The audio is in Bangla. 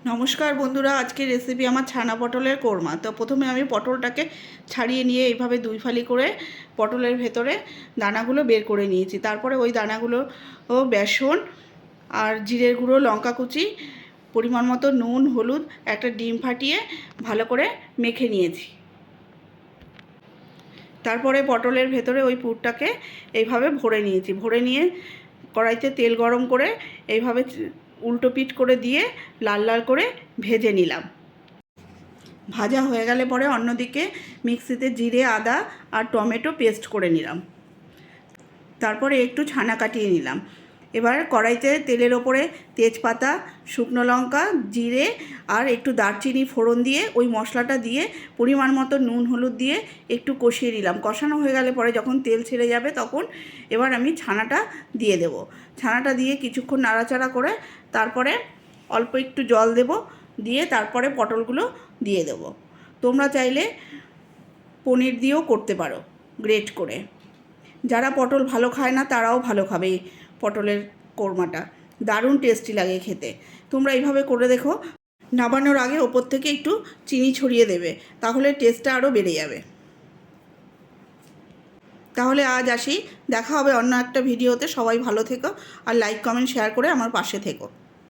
নমস্কার বন্ধুরা, আজকে রেসিপি আমার ছানা পটলের কোরমা। তো প্রথমে আমি পটলটাকে ছাড়িয়ে নিয়ে এইভাবে দুই ফালি করে পটলের ভেতরে দানাগুলো বের করে নিয়েছি। তারপরে ওই দানাগুলো বেসন আর জিরের গুঁড়ো, লঙ্কা কুচি, পরিমাণ মতো নুন, হলুদ, একটা ডিম ফাটিয়ে ভালো করে মেখে নিয়েছি। তারপরে পটলের ভেতরে ওই পুরটাকে এইভাবে ভরে নিয়েছি। ভরে নিয়ে কড়াইতে তেল গরম করে এইভাবে উল্টো পিঠ করে দিয়ে লাল লাল করে ভেজে নিলাম। ভাজা হয়ে গেলে পরে অন্যদিকে মিক্সিতে জিরে, আদা আর টমেটো পেস্ট করে নিলাম। তারপরে একটু ছানা কাটিয়ে নিলাম। এবার কড়াইতে তেলের ওপরে তেজপাতা, শুকনো লঙ্কা, জিরে আর একটু দারচিনি ফোড়ন দিয়ে ওই মশলাটা দিয়ে পরিমাণ মতো নুন, হলুদ দিয়ে একটু কষিয়ে নিলাম। কষানো হয়ে গেলে পরে যখন তেল ছেড়ে যাবে তখন এবার আমি ছানাটা দিয়ে দেব। ছানাটা দিয়ে কিছুক্ষণ নাড়াচাড়া করে তারপরে অল্প একটু জল দেব, দিয়ে তারপরে পটলগুলো দিয়ে দেব। তোমরা চাইলে পনির দিয়েও করতে পারো, গ্রেট করে। যারা পটল ভালো খায় না তারাও ভালো খাবে এই পটলের কোরমাটা। দারুণ টেস্টি লাগে খেতে। তোমরা এইভাবে করে দেখো। নামানোর আগে ওপর থেকে একটু চিনি ছড়িয়ে দেবে, তাহলে টেস্টটা আরও বেড়ে যাবে। তাহলে আজ আসি, দেখা হবে অন্য একটা ভিডিওতে। সবাই ভালো থেকো আর লাইক, কমেন্ট, শেয়ার করে আমার পাশে থেকো।